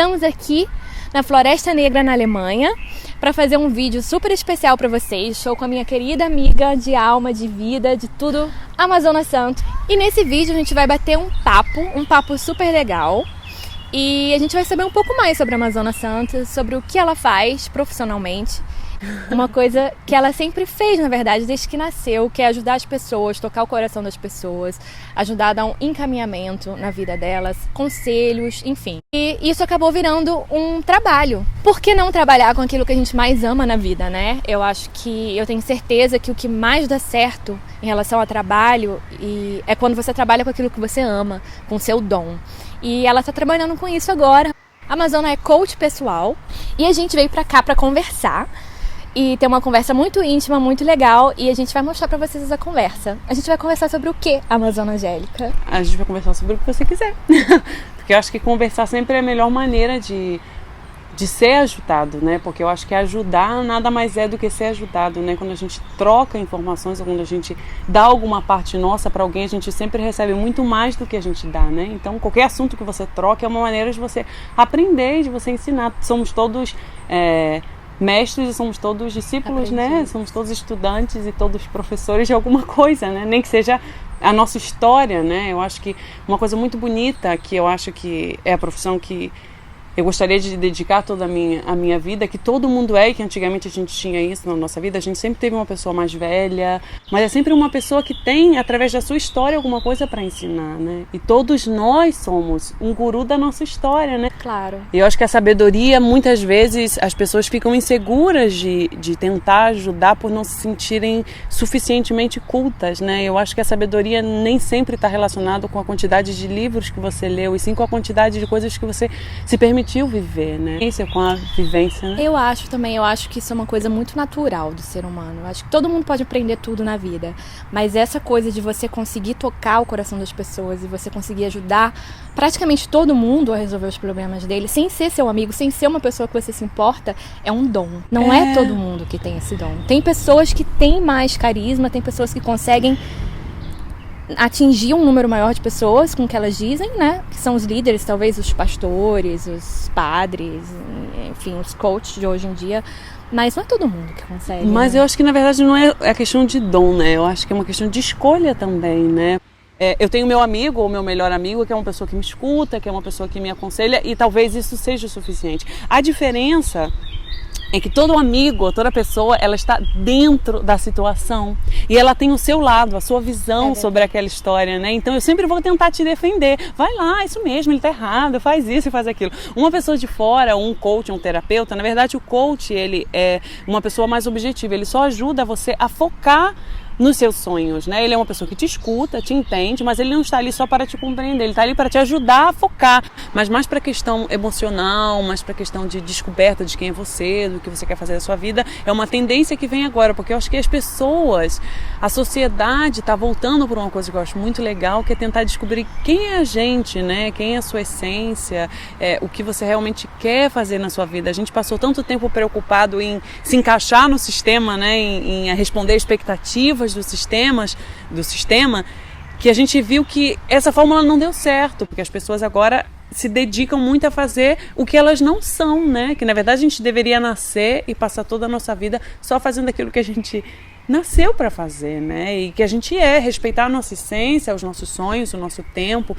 estamos aqui na Floresta Negra, na Alemanha, para fazer um vídeo super especial para vocês. Estou com a minha querida amiga de alma, de vida, de tudo, Amazona Santos. E nesse vídeo a gente vai bater um papo super legal. E a gente vai saber um pouco mais sobre a Amazona Santos, sobre o que ela faz profissionalmente. Uma coisa que ela sempre fez, na verdade, desde que nasceu, que é ajudar as pessoas, tocar o coração das pessoas, ajudar a dar um encaminhamento na vida delas, conselhos, enfim. E isso acabou virando um trabalho. Por que não trabalhar com aquilo que a gente mais ama na vida, né? Eu tenho certeza que o que mais dá certo em relação ao trabalho é quando você trabalha com aquilo que você ama, com o seu dom. E ela está trabalhando com isso agora. A Amazona é coach pessoal e a gente veio pra cá pra conversar e ter uma conversa muito íntima, muito legal, e a gente vai mostrar pra vocês essa conversa. A gente vai conversar sobre o que, Amazona Angélica? A gente vai conversar sobre o que você quiser. Porque eu acho que conversar sempre é a melhor maneira de ser ajudado, né? Porque eu acho que ajudar nada mais é do que ser ajudado, né? Quando a gente troca informações, ou quando a gente dá alguma parte nossa para alguém, a gente sempre recebe muito mais do que a gente dá, né? Então, qualquer assunto que você troca é uma maneira de você aprender, de você ensinar. Somos todos mestres e somos todos discípulos, né? Somos todos estudantes e todos professores de alguma coisa, né? Nem que seja a nossa história, né? Eu acho que uma coisa muito bonita, que eu acho que é a profissão que eu gostaria de dedicar toda a minha vida, que todo mundo e que antigamente a gente tinha isso na nossa vida, a gente sempre teve uma pessoa mais velha, mas é sempre uma pessoa que tem, através da sua história, alguma coisa para ensinar, né? E todos nós somos um guru da nossa história, né? Claro. E eu acho que a sabedoria, muitas vezes, as pessoas ficam inseguras de tentar ajudar por não se sentirem suficientemente cultas, né? Eu acho que a sabedoria nem sempre está relacionada com a quantidade de livros que você leu, e sim com a quantidade de coisas que você se permitiu viver, né? Isso é com a vivência, né? Eu acho que isso é uma coisa muito natural do ser humano. Eu acho que todo mundo pode aprender tudo na vida, mas essa coisa de você conseguir tocar o coração das pessoas e você conseguir ajudar praticamente todo mundo a resolver os problemas dele, sem ser seu amigo, sem ser uma pessoa que você se importa, é um dom. Não é todo mundo que tem esse dom. Tem pessoas que têm mais carisma, tem pessoas que conseguem atingir um número maior de pessoas com o que elas dizem, né? Que são os líderes, talvez os pastores, os padres, enfim, os coaches de hoje em dia. Mas não é todo mundo que consegue. Mas, né? Eu acho que na verdade não é a questão de dom, né? Eu acho que é uma questão de escolha também, né? Eu tenho meu amigo ou meu melhor amigo, que é uma pessoa que me escuta, que é uma pessoa que me aconselha, e talvez isso seja o suficiente. A diferença é que todo amigo, toda pessoa, ela está dentro da situação e ela tem o seu lado, a sua visão sobre aquela história, né? Então eu sempre vou tentar te defender. Vai lá, isso mesmo, ele está errado, faz isso e faz aquilo. Uma pessoa de fora, um coach, um terapeuta, na verdade o coach, ele é uma pessoa mais objetiva, ele só ajuda você a focar nos seus sonhos, né? Ele é uma pessoa que te escuta, te entende, mas ele não está ali só para te compreender, ele está ali para te ajudar a focar, mas mais para a questão emocional, mais para a questão de descoberta de quem é você, do que você quer fazer da sua vida. É uma tendência que vem agora, porque eu acho que as pessoas, a sociedade está voltando por uma coisa que eu acho muito legal, que é tentar descobrir quem é a gente, né? Quem é a sua essência, o que você realmente quer fazer na sua vida. A gente passou tanto tempo preocupado em se encaixar no sistema, né? Em responder expectativas do sistema, que a gente viu que essa fórmula não deu certo, porque as pessoas agora se dedicam muito a fazer o que elas não são, né? Que na verdade a gente deveria nascer e passar toda a nossa vida só fazendo aquilo que a gente nasceu para fazer, né? E que a gente respeitar a nossa essência, os nossos sonhos, o nosso tempo.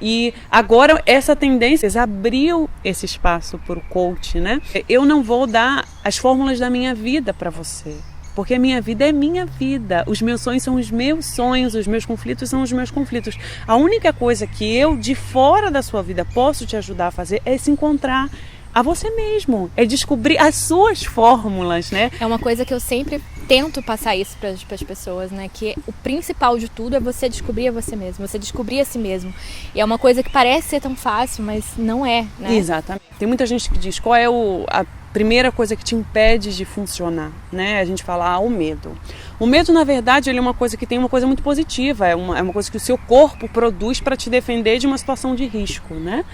E agora essa tendência abriu esse espaço para o coach, né? Eu não vou dar as fórmulas da minha vida para você, porque a minha vida é minha vida, os meus sonhos são os meus sonhos, os meus conflitos são os meus conflitos. A única coisa que eu, de fora da sua vida, posso te ajudar a fazer é se encontrar a você mesmo, é descobrir as suas fórmulas, né? É uma coisa que eu sempre tento passar isso para as pessoas, né? Que o principal de tudo é você descobrir a você mesmo, você descobrir a si mesmo. E é uma coisa que parece ser tão fácil, mas não é, né? Exatamente. Tem muita gente que diz qual é a primeira coisa que te impede de funcionar, né? A gente fala, o medo. O medo, na verdade, ele é uma coisa que tem uma coisa muito positiva, é uma coisa que o seu corpo produz para te defender de uma situação de risco, né?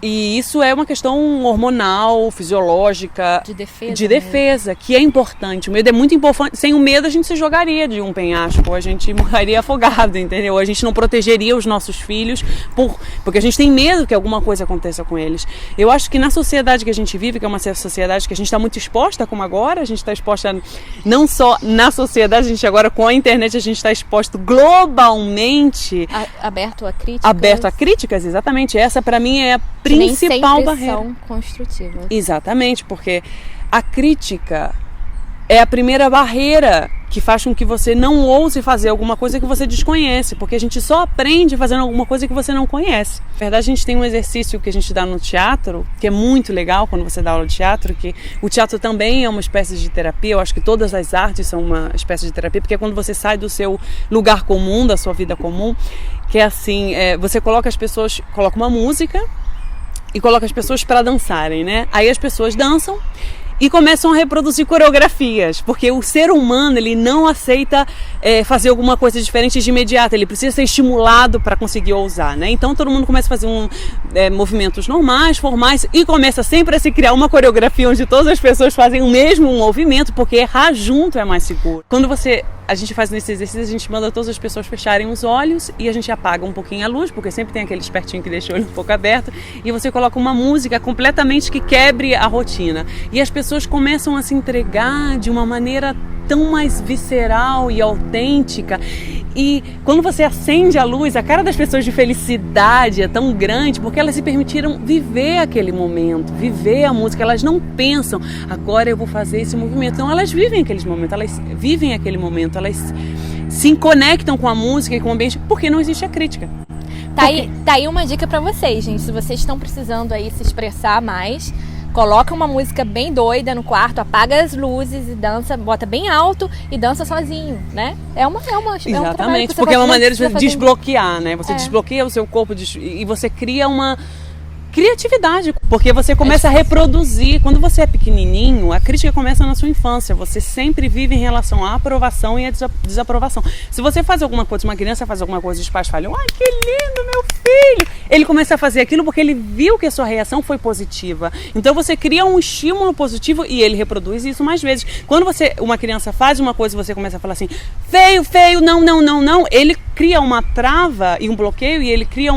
E isso é uma questão hormonal, fisiológica, de defesa, que é importante. O medo é muito importante. Sem o medo a gente se jogaria de um penhasco, a gente morreria afogado, entendeu? A gente não protegeria os nossos filhos porque a gente tem medo que alguma coisa aconteça com eles. Eu acho que na sociedade que a gente vive, que é uma sociedade que a gente está muito exposta, como agora, a gente está exposta não só na sociedade, a gente agora com a internet a gente está exposto globalmente. Aberto a críticas. Aberto a críticas, exatamente. Essa para mim é a principal barreira. São construtivas. Exatamente, porque a crítica é a primeira barreira que faz com que você não ouse fazer alguma coisa que você desconhece, porque a gente só aprende fazendo alguma coisa que você não conhece. Na verdade, a gente tem um exercício que a gente dá no teatro, que é muito legal quando você dá aula de teatro, que o teatro também é uma espécie de terapia. Eu acho que todas as artes são uma espécie de terapia, porque é quando você sai do seu lugar comum, da sua vida comum, que é assim, você coloca uma música e coloca as pessoas para dançarem, né? Aí as pessoas dançam e começam a reproduzir coreografias, porque o ser humano ele não aceita fazer alguma coisa diferente de imediato, ele precisa ser estimulado para conseguir ousar, né? Então todo mundo começa a fazer movimentos normais, formais, e começa sempre a se criar uma coreografia onde todas as pessoas fazem o mesmo movimento, porque errar junto é mais seguro. Quando a gente faz nesse exercício, a gente manda todas as pessoas fecharem os olhos e a gente apaga um pouquinho a luz, porque sempre tem aquele espertinho que deixa o olho um pouco aberto, e você coloca uma música completamente que quebre a rotina. E as pessoas começam a se entregar de uma maneira tão mais visceral e autêntica. E quando você acende a luz, a cara das pessoas de felicidade é tão grande, porque elas se permitiram viver aquele momento, viver a música. Elas não pensam, agora eu vou fazer esse movimento. Então elas vivem aqueles momentos, elas vivem aquele momento, elas se conectam com a música e com o ambiente, porque não existe a crítica. Tá aí uma dica pra vocês, gente. Se vocês estão precisando aí se expressar mais, coloca uma música bem doida no quarto, apaga as luzes e dança, bota bem alto e dança sozinho, né? Exatamente, porque é uma maneira de desbloquear, né? Você desbloqueia o seu corpo e você cria uma criatividade, porque você começa a reproduzir. Quando você é pequenininho, a crítica começa na sua infância. Você sempre vive em relação à aprovação e à desaprovação. Se você faz alguma coisa, uma criança faz alguma coisa e os pais falam, ai, que lindo, meu filho! Ele começa a fazer aquilo porque ele viu que a sua reação foi positiva. Então você cria um estímulo positivo e ele reproduz isso mais vezes. Quando uma criança faz uma coisa e você começa a falar assim, feio, feio, não, não, não, não, ele cria uma trava e um bloqueio e ele cria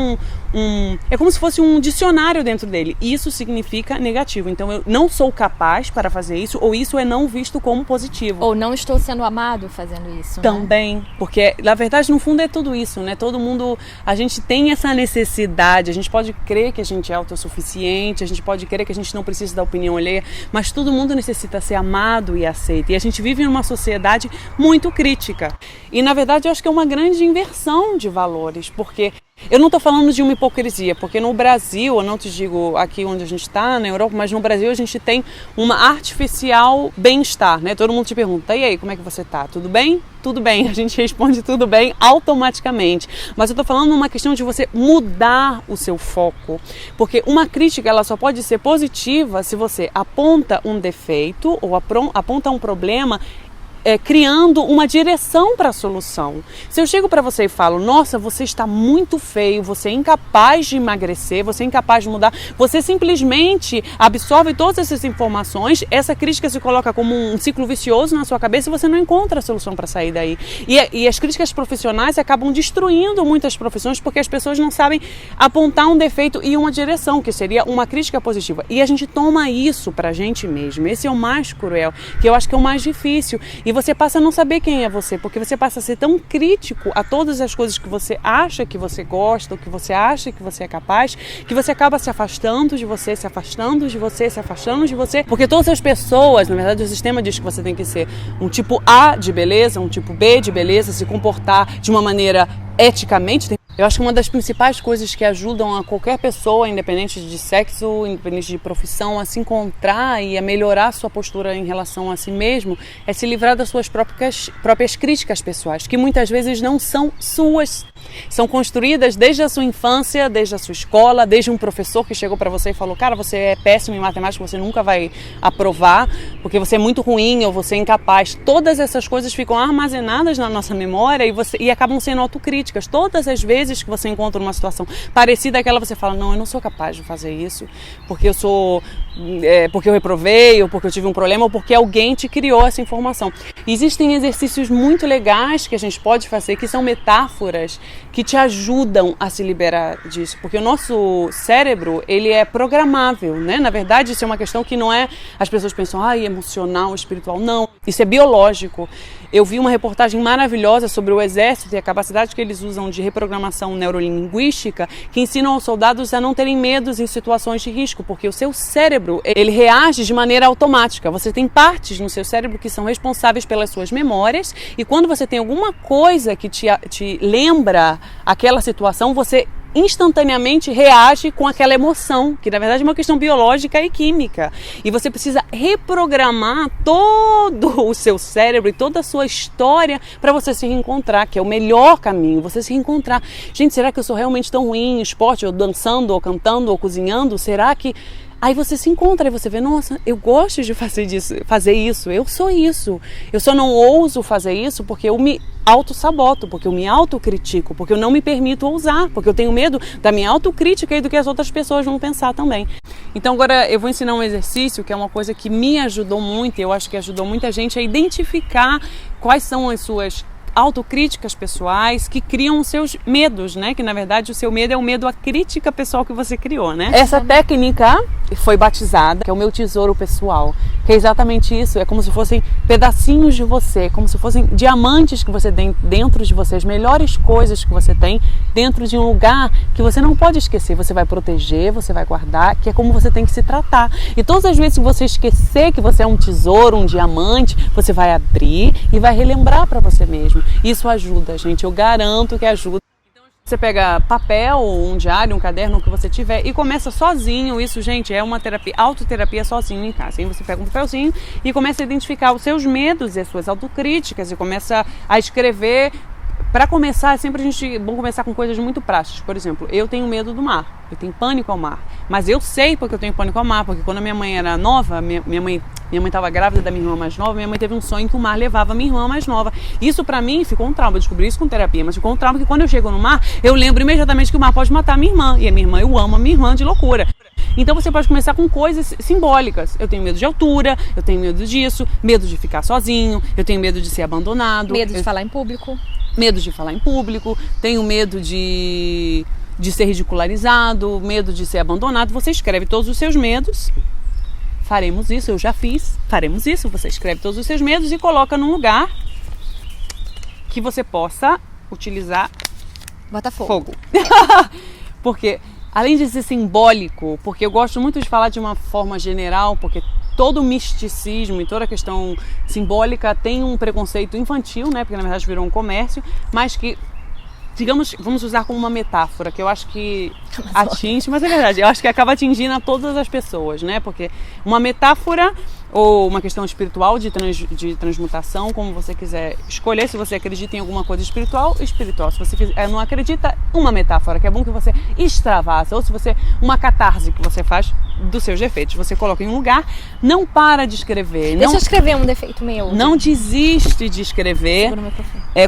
é como se fosse um dicionário dentro dele. Isso significa negativo. Então eu não sou capaz para fazer isso, ou isso é não visto como positivo. Ou não estou sendo amado fazendo isso. Também, né? Porque na verdade no fundo é tudo isso, né? Todo mundo, a gente tem essa necessidade, a gente pode crer que a gente é autossuficiente, a gente pode crer que a gente não precisa da opinião alheia, mas todo mundo necessita ser amado e aceito. E a gente vive numa sociedade muito crítica. E na verdade eu acho que é uma grande inversão de valores, porque eu não estou falando de uma hipocrisia, porque no Brasil, eu não te digo aqui onde a gente está, na Europa, mas no Brasil a gente tem uma artificial bem-estar, né? Todo mundo te pergunta, e aí, como é que você está? Tudo bem? Tudo bem, a gente responde tudo bem automaticamente. Mas eu estou falando uma questão de você mudar o seu foco, porque uma crítica ela só pode ser positiva se você aponta um defeito ou aponta um problema, criando uma direção para a solução. Se eu chego para você e falo, nossa, você está muito feio, você é incapaz de emagrecer, você é incapaz de mudar, você simplesmente absorve todas essas informações, essa crítica se coloca como um ciclo vicioso na sua cabeça e você não encontra a solução para sair daí. E as críticas profissionais acabam destruindo muitas profissões porque as pessoas não sabem apontar um defeito e uma direção, que seria uma crítica positiva. E a gente toma isso para a gente mesmo. Esse é o mais cruel, que eu acho que é o mais difícil. E você passa a não saber quem é você, porque você passa a ser tão crítico a todas as coisas que você acha que você gosta, ou que você acha que você é capaz, que você acaba se afastando de você, se afastando de você, se afastando de você, porque todas as pessoas, na verdade o sistema diz que você tem que ser um tipo A de beleza, um tipo B de beleza, se comportar de uma maneira eticamente. Eu acho que uma das principais coisas que ajudam a qualquer pessoa, independente de sexo, independente de profissão, a se encontrar e a melhorar sua postura em relação a si mesmo, é se livrar das suas próprias críticas pessoais, que muitas vezes não são suas. São construídas desde a sua infância, desde a sua escola, desde um professor que chegou para você e falou, cara, você é péssimo em matemática, você nunca vai aprovar, porque você é muito ruim ou você é incapaz. Todas essas coisas ficam armazenadas na nossa memória e acabam sendo autocríticas. Todas as vezes vezes que você encontra uma situação parecida àquela, você fala, não, eu não sou capaz de fazer isso, porque porque eu reprovei, ou porque eu tive um problema, ou porque alguém te criou essa informação. Existem exercícios muito legais que a gente pode fazer, que são metáforas que te ajudam a se liberar disso, porque o nosso cérebro, ele é programável, né? Na verdade, isso é uma questão que não é, as pessoas pensam, emocional, espiritual, não, isso é biológico. Eu vi uma reportagem maravilhosa sobre o exército e a capacidade que eles usam de reprogramação neurolinguística, que ensinam aos soldados a não terem medos em situações de risco, porque o seu cérebro, ele reage de maneira automática. Você tem partes no seu cérebro que são responsáveis pelas suas memórias, e quando você tem alguma coisa que te lembra aquela situação, você instantaneamente reage com aquela emoção, que na verdade é uma questão biológica e química. E você precisa reprogramar todo o seu cérebro e toda a sua história para você se reencontrar, que é o melhor caminho, você se reencontrar. Gente, será que eu sou realmente tão ruim em esporte, ou dançando, ou cantando, ou cozinhando? Será que... Aí você se encontra e você vê, nossa, eu gosto de fazer isso, eu sou isso. Eu só não ouso fazer isso porque eu me autossaboto, porque eu me autocritico, porque eu não me permito ousar, porque eu tenho medo da minha autocrítica e do que as outras pessoas vão pensar também. Então agora eu vou ensinar um exercício que é uma coisa que me ajudou muito, e eu acho que ajudou muita gente a identificar quais são as suas autocríticas pessoais que criam os seus medos, né? Que na verdade o seu medo é o medo à crítica pessoal que você criou, né? Essa técnica foi batizada, que é o meu tesouro pessoal, que é exatamente isso, é como se fossem pedacinhos de você, como se fossem diamantes que você tem dentro de você, as melhores coisas que você tem dentro de um lugar que você não pode esquecer, você vai proteger, você vai guardar, que é como você tem que se tratar. E todas as vezes que você esquecer que você é um tesouro, um diamante, você vai abrir e vai relembrar para você mesmo. Isso ajuda, gente, eu garanto que ajuda. Você pega papel, um diário, um caderno, o que você tiver, e começa sozinho. Isso, gente, é uma terapia, autoterapia sozinho em casa. Aí você pega um papelzinho e começa a identificar os seus medos e as suas autocríticas e começa a escrever. Para começar, é sempre bom começar com coisas muito práticas. Por exemplo, eu tenho medo do mar, eu tenho pânico ao mar. Mas eu sei porque eu tenho pânico ao mar, porque quando a minha mãe era nova, minha mãe estava grávida da minha irmã mais nova, minha mãe teve um sonho que o mar levava a minha irmã mais nova. Isso para mim ficou um trauma, eu descobri isso com terapia, mas ficou um trauma que quando eu chego no mar, eu lembro imediatamente que o mar pode matar a minha irmã. E a minha irmã, eu amo a minha irmã de loucura. Então você pode começar com coisas simbólicas. Eu tenho medo de altura, eu tenho medo disso, medo de ficar sozinho, eu tenho medo de ser abandonado. Medo de falar em público. Medo de falar em público, tenho medo de ser ridicularizado, medo de ser abandonado. Você escreve todos os seus medos. Faremos isso, eu já fiz. Faremos isso, você escreve todos os seus medos e coloca num lugar que você possa utilizar Botafogo. Porque, além de ser simbólico, porque eu gosto muito de falar de uma forma general, porque todo o misticismo e toda a questão simbólica tem um preconceito infantil, né? Porque na verdade virou um comércio, mas que, digamos, vamos usar como uma metáfora, que eu acho que atinge, mas é verdade, eu acho que acaba atingindo a todas as pessoas, né? Porque uma metáfora ou uma questão espiritual de transmutação, como você quiser escolher. Se você acredita em alguma coisa espiritual. Se você não acredita, uma metáfora, que é bom que você extravasa, ou se você, uma catarse que você faz dos seus defeitos, você coloca em um lugar, não para de escrever. Deixa eu escrever um defeito meu. Não desiste de escrever.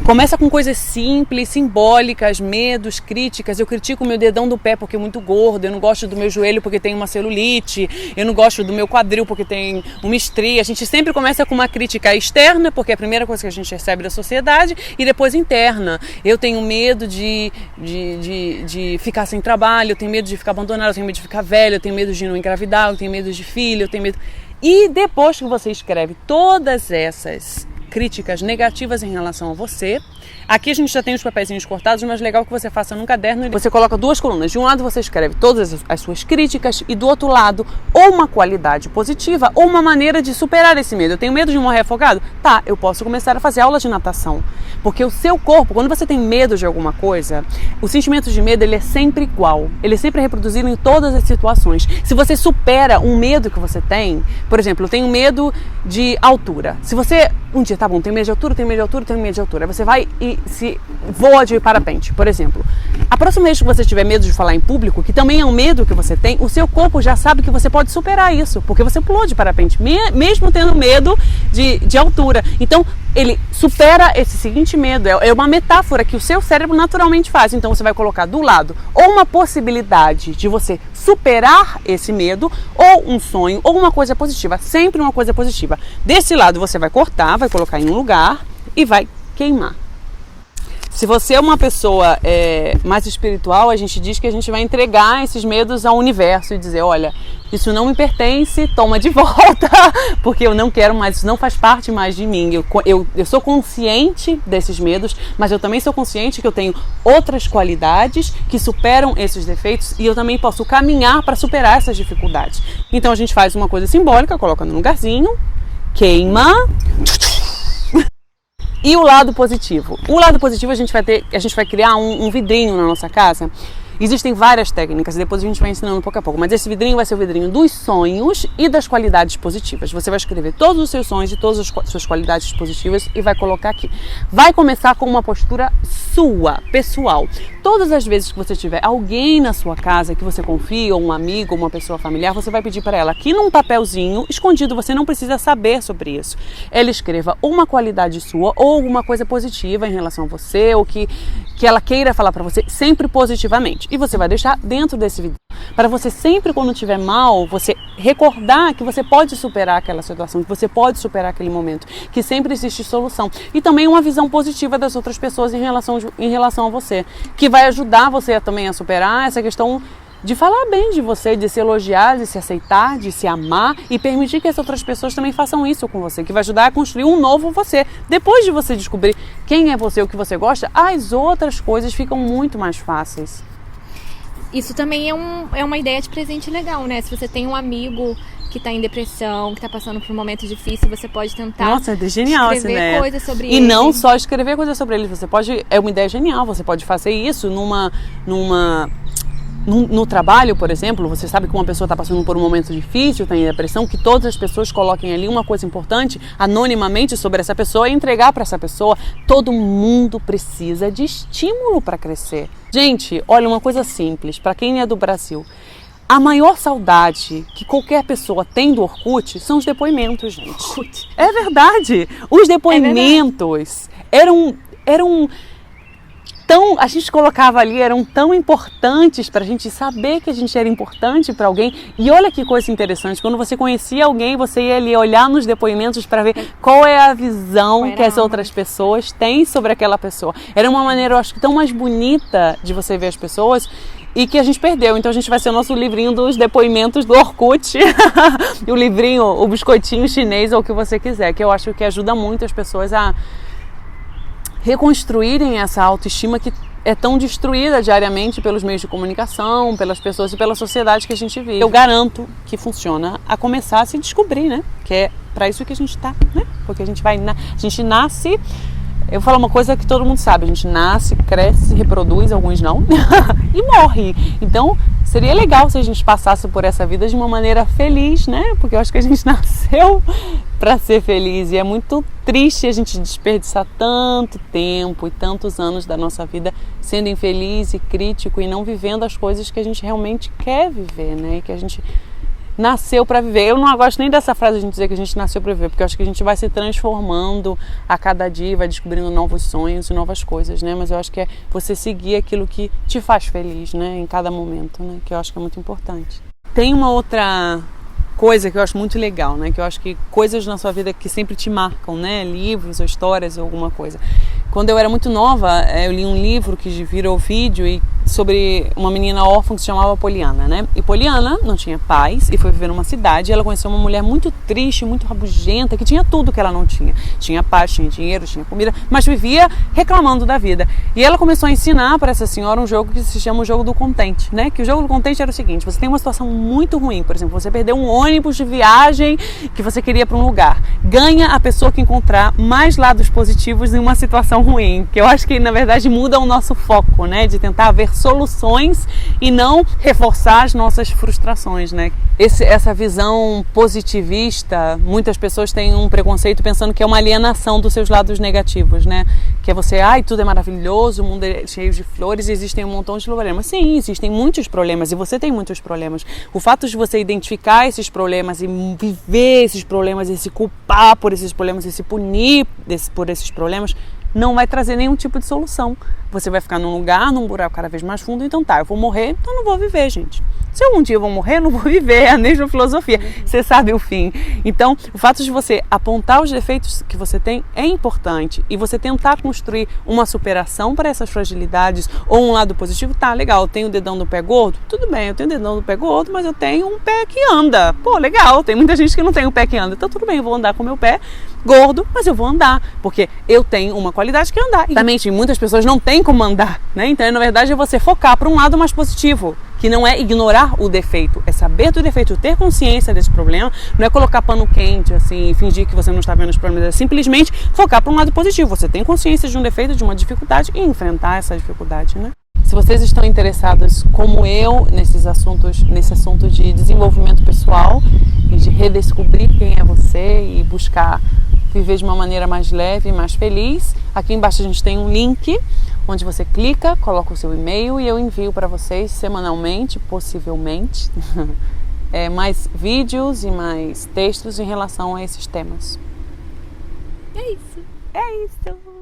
Começa com coisas simples, simbólicas, medos, críticas. Eu critico o meu dedão do pé porque é muito gordo, eu não gosto do meu joelho porque tem uma celulite, eu não gosto do meu quadril porque tem uma estria. A gente sempre começa com uma crítica externa, porque é a primeira coisa que a gente recebe da sociedade, e depois interna. Eu tenho medo de ficar sem trabalho, eu tenho medo de ficar abandonado, eu tenho medo de ficar velho, eu tenho medo de não engravidar, eu tenho medo de filho, eu tenho medo... E depois que você escreve todas essas críticas negativas em relação a você, aqui a gente já tem os papeizinhos cortados, mas legal que você faça num caderno e você coloca duas colunas. De um lado você escreve todas as suas críticas e do outro lado ou uma qualidade positiva ou uma maneira de superar esse medo. Eu tenho medo de morrer afogado? Tá, eu posso começar a fazer aula de natação. Porque o seu corpo, quando você tem medo de alguma coisa, o sentimento de medo ele é sempre igual. Ele é sempre reproduzido em todas as situações. Se você supera um medo que você tem, por exemplo, eu tenho medo de altura. Se você um dia, tá bom, tenho medo de altura, tenho medo de altura, tenho medo de altura. Aí você vai e se voa de parapente, por exemplo. A próxima vez que você tiver medo de falar em público, que também é um medo que você tem, o seu corpo já sabe que você pode superar isso, porque você pulou de parapente, mesmo tendo medo de altura. Então, ele supera esse seguinte medo, é uma metáfora que o seu cérebro naturalmente faz. Então você vai colocar do lado ou uma possibilidade de você superar esse medo, ou um sonho, ou uma coisa positiva, sempre uma coisa positiva. Desse lado você vai cortar, vai colocar em um lugar e vai queimar. Se você é uma pessoa mais espiritual, a gente diz que a gente vai entregar esses medos ao universo e dizer, olha, isso não me pertence, toma de volta, porque eu não quero mais, isso não faz parte mais de mim. Eu sou consciente desses medos, mas eu também sou consciente que eu tenho outras qualidades que superam esses defeitos e eu também posso caminhar para superar essas dificuldades. Então a gente faz uma coisa simbólica, coloca no lugarzinho, queima. E o lado positivo? O lado positivo a gente vai criar um vidrinho na nossa casa. Existem várias técnicas, depois a gente vai ensinando pouco a pouco, mas esse vidrinho vai ser o vidrinho dos sonhos e das qualidades positivas. Você vai escrever todos os seus sonhos e todas as suas qualidades positivas e vai colocar aqui. Vai começar com uma postura sua, pessoal. Todas as vezes que você tiver alguém na sua casa que você confia, ou um amigo, ou uma pessoa familiar, você vai pedir para ela aqui num papelzinho escondido, você não precisa saber sobre isso. Ela escreva uma qualidade sua ou alguma coisa positiva em relação a você, ou que ela queira falar para você, sempre positivamente. E você vai deixar dentro desse vídeo, para você sempre, quando estiver mal, você recordar que você pode superar aquela situação, que você pode superar aquele momento, que sempre existe solução. E também uma visão positiva das outras pessoas em relação a você, que vai ajudar você também a superar essa questão de falar bem de você, de se elogiar, de se aceitar, de se amar e permitir que as outras pessoas também façam isso com você, que vai ajudar a construir um novo você. Depois de você descobrir quem é você, o que você gosta, as outras coisas ficam muito mais fáceis. Isso também é uma ideia de presente legal, né? Se você tem um amigo que está em depressão, que está passando por um momento difícil, você pode tentar escrever coisas sobre ele. E não só escrever coisas sobre ele, você pode, é uma ideia genial, você pode fazer isso no trabalho, por exemplo. Você sabe que uma pessoa está passando por um momento difícil, está em depressão, que todas as pessoas coloquem ali uma coisa importante anonimamente sobre essa pessoa e entregar para essa pessoa. Todo mundo precisa de estímulo para crescer. Gente, olha, uma coisa simples, para quem é do Brasil, a maior saudade que qualquer pessoa tem do Orkut são os depoimentos, gente. É verdade. Os depoimentos eram tão, a gente colocava ali, eram tão importantes para a gente saber que a gente era importante para alguém. E olha que coisa interessante, quando você conhecia alguém, você ia ali olhar nos depoimentos para ver qual é a visão que as outras pessoas têm sobre aquela pessoa. Era uma maneira, eu acho que tão mais bonita de você ver as pessoas e que a gente perdeu. Então a gente vai ser o nosso livrinho dos depoimentos do Orkut, o livrinho, o biscoitinho chinês ou o que você quiser, que eu acho que ajuda muito as pessoas a reconstruírem essa autoestima que é tão destruída diariamente pelos meios de comunicação, pelas pessoas e pela sociedade que a gente vive. Eu garanto que funciona a começar a se descobrir, né? Que é para isso que a gente tá, né? Porque a gente nasce, eu vou falar uma coisa que todo mundo sabe, a gente nasce, cresce, reproduz, alguns não, e morre. Então, seria legal se a gente passasse por essa vida de uma maneira feliz, né? Porque eu acho que a gente nasceu para ser feliz e é muito triste a gente desperdiçar tanto tempo e tantos anos da nossa vida sendo infeliz e crítico e não vivendo as coisas que a gente realmente quer viver, né? E que a gente nasceu para viver. Eu não gosto nem dessa frase de a gente dizer que a gente nasceu para viver, porque eu acho que a gente vai se transformando a cada dia, vai descobrindo novos sonhos e novas coisas, né? Mas eu acho que é você seguir aquilo que te faz feliz, né? Em cada momento, né? Que eu acho que é muito importante. Tem uma outra coisa que eu acho muito legal, né? Que eu acho que coisas na sua vida que sempre te marcam, né? Livros ou histórias ou alguma coisa. Quando eu era muito nova, eu li um livro que virou vídeo e sobre uma menina órfã que se chamava Poliana, né? E Poliana não tinha pais e foi viver numa cidade e ela conheceu uma mulher muito triste, muito rabugenta, que tinha tudo que ela não tinha. Tinha paz, tinha dinheiro, tinha comida, mas vivia reclamando da vida. E ela começou a ensinar para essa senhora um jogo que se chama o jogo do contente, né? Que o jogo do contente era o seguinte: você tem uma situação muito ruim, por exemplo, você perdeu um ônibus de viagem que você queria para um lugar. Ganha a pessoa que encontrar mais lados positivos em uma situação ruim, que eu acho que na verdade muda o nosso foco, né? De tentar ver soluções e não reforçar as nossas frustrações, né? Essa visão positivista, muitas pessoas têm um preconceito pensando que é uma alienação dos seus lados negativos, né? Que é você, tudo é maravilhoso, o mundo é cheio de flores e existem um montão de problemas. Sim, existem muitos problemas e você tem muitos problemas. O fato de você identificar esses problemas e viver esses problemas e se culpar por esses problemas e se punir por esses problemas não vai trazer nenhum tipo de solução. Você vai ficar num buraco cada vez mais fundo, então eu vou morrer, então não vou viver, gente. Se algum dia eu vou morrer, eu não vou viver, é a mesma filosofia. Você sabe o fim. Então, o fato de você apontar os defeitos que você tem é importante. E você tentar construir uma superação para essas fragilidades ou um lado positivo, legal, eu tenho o dedão do pé gordo? Tudo bem, eu tenho o dedão do pé gordo, mas eu tenho um pé que anda. Pô, legal, tem muita gente que não tem um pé que anda. Então, tudo bem, eu vou andar com o meu pé gordo, mas eu vou andar, porque eu tenho uma qualidade que é andar. Exatamente, muitas pessoas não têm como andar, né? Então, na verdade, é você focar para um lado mais positivo, que não é ignorar o defeito, é saber do defeito, ter consciência desse problema, não é colocar pano quente, assim, fingir que você não está vendo os problemas, é simplesmente focar para um lado positivo. Você tem consciência de um defeito, de uma dificuldade e enfrentar essa dificuldade, né? Se vocês estão interessados, como eu, nesse assunto de desenvolvimento pessoal e de redescobrir quem é você e buscar viver de uma maneira mais leve e mais feliz, aqui embaixo a gente tem um link onde você clica, coloca o seu e-mail e eu envio para vocês semanalmente, possivelmente, mais vídeos e mais textos em relação a esses temas. É isso. É isso.